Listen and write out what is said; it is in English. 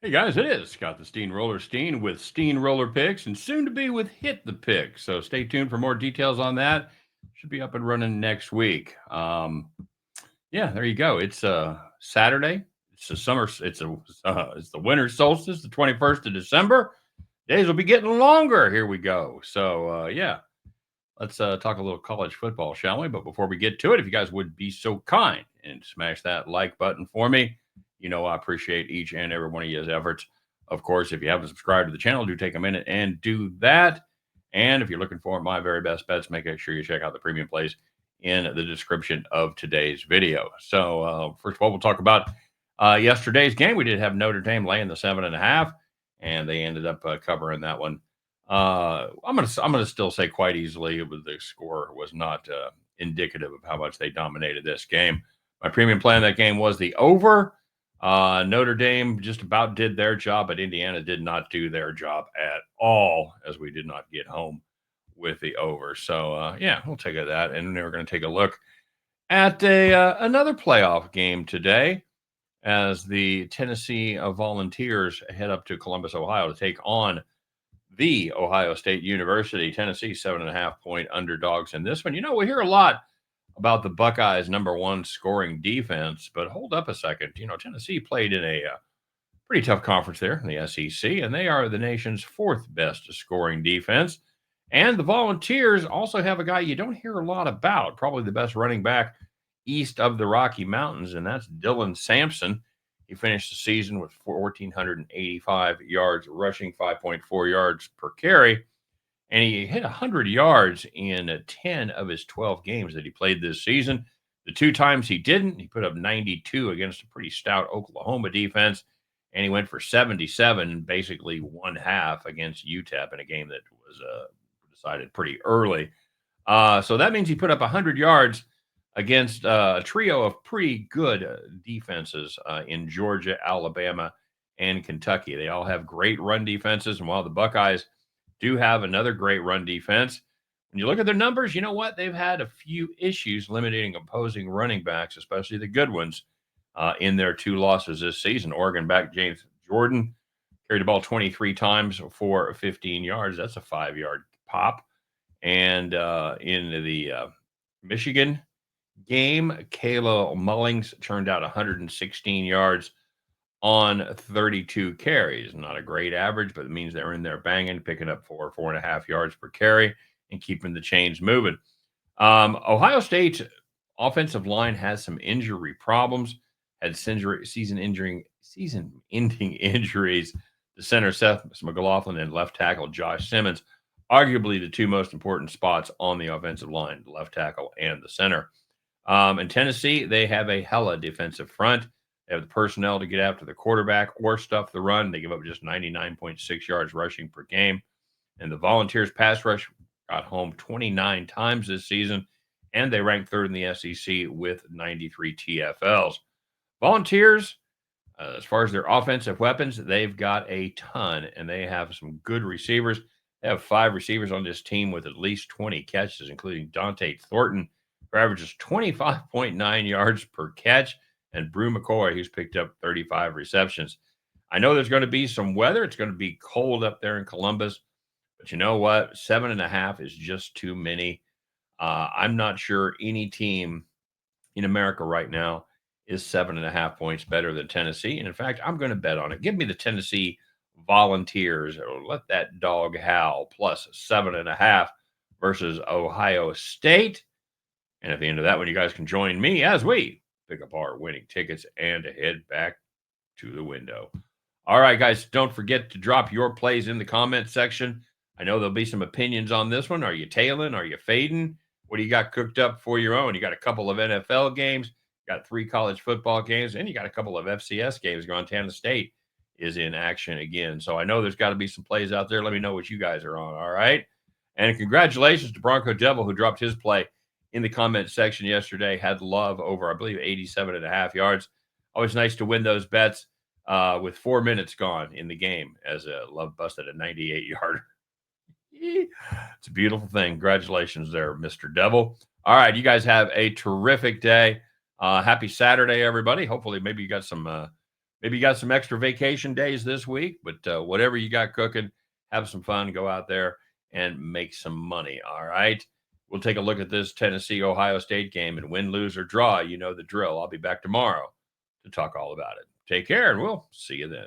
Hey guys, it is Scott the Steamroller Steen with Steamroller Picks and soon to be with Hit the Pick. So stay tuned for more details on that. Should be up and running next week. Yeah, there you go. It's Saturday. It's the summer. It's the winter solstice, the 21st of December. Days will be getting longer. Here we go. So yeah, let's talk a little college football, shall we? But before we get to it, if you guys would be so kind and smash that like button for me, you know I appreciate each and every one of your efforts. Of course, if you haven't subscribed to the channel, do take a minute and do that. And if you're looking for my very best bets, make sure you check out the premium plays in the description of today's video. So first of all, we'll talk about yesterday's game. We did have Notre Dame laying the 7.5, and they ended up covering that one. I'm gonna still say quite easily the score was not indicative of how much they dominated this game. My premium play in that game was the over. Notre Dame just about did their job, but Indiana did not do their job at all, as we did not get home with the over. So yeah, we'll take that, and then we're going to take a look at another playoff game today as the Tennessee Volunteers head up to Columbus, Ohio, to take on the Ohio State University. Tennessee 7.5-point underdogs in this one. You know, we hear a lot about the Buckeyes' number one scoring defense, but hold up a second. You know, Tennessee played in a pretty tough conference there in the SEC, and they are the nation's fourth best scoring defense. And the Volunteers also have a guy you don't hear a lot about, probably the best running back east of the Rocky Mountains, and that's Dylan Sampson. He finished the season with 1,485 yards rushing, 5.4 yards per carry, and he hit 100 yards in 10 of his 12 games that he played this season. The two times he didn't, he put up 92 against a pretty stout Oklahoma defense, and he went for 77, basically one half against UTEP in a game that was decided pretty early. So that means he put up 100 yards against a trio of pretty good defenses in Georgia, Alabama, and Kentucky. They all have great run defenses, and while the Buckeyes do have another great run defense, when you look at their numbers, you know what? They've had a few issues limiting opposing running backs, especially the good ones, in their two losses this season. Oregon back James Jordan carried the ball 23 times for 15 yards. That's a 5-yard pop. And in the Michigan game, Kayla Mullings turned out 116 yards on 32 carries. Not a great average, but it means they're in there banging, picking up 4.5 yards per carry, and keeping the chains moving. Ohio State's offensive line has some injury problems. Had season-ending injuries. The center Seth McLaughlin and left tackle Josh Simmons, arguably the two most important spots on the offensive line, the left tackle and the center. In Tennessee, they have a hella defensive front. They have the personnel to get after the quarterback or stuff the run. They give up just 99.6 yards rushing per game. And the Volunteers pass rush got home 29 times this season, and they rank third in the SEC with 93 TFLs. Volunteers, as far as their offensive weapons, they've got a ton, and they have some good receivers. They have 5 receivers on this team with at least 20 catches, including Dante Thornton, who averages 25.9 yards per catch, and Brew McCoy, who's picked up 35 receptions. I know there's going to be some weather. It's going to be cold up there in Columbus, but you know what? 7.5 is just too many. I'm not sure any team in America right now is 7.5 points better than Tennessee. And in fact, I'm going to bet on it. Give me the Tennessee Volunteers, or let that dog howl, plus 7.5 versus Ohio State. And at the end of that one, you guys can join me as we pick up our winning tickets and head back to the window. All right, guys, don't forget to drop your plays in the comment section. I know there'll be some opinions on this one. Are you tailing? Are you fading? What do you got cooked up for your own? You got a couple of NFL games, got 3 college football games, and you got a couple of FCS games going. Tennessee State is in action again. So I know there's got to be some plays out there. Let me know what you guys are on, all right? And congratulations to Bronco Devil, who dropped his play in the comment section yesterday. Had Love over, I believe, 87.5 yards. Always nice to win those bets with 4 minutes gone in the game as Love busted a 98-yarder. It's a beautiful thing. Congratulations there, Mr. Devil. All right, you guys have a terrific day. Happy Saturday, everybody. Hopefully, maybe you got some Maybe you got some extra vacation days this week, but whatever you got cooking, have some fun, go out there and make some money. All right. We'll take a look at this Tennessee Ohio State game, and win, lose, or draw. You know the drill. I'll be back tomorrow to talk all about it. Take care, and we'll see you then.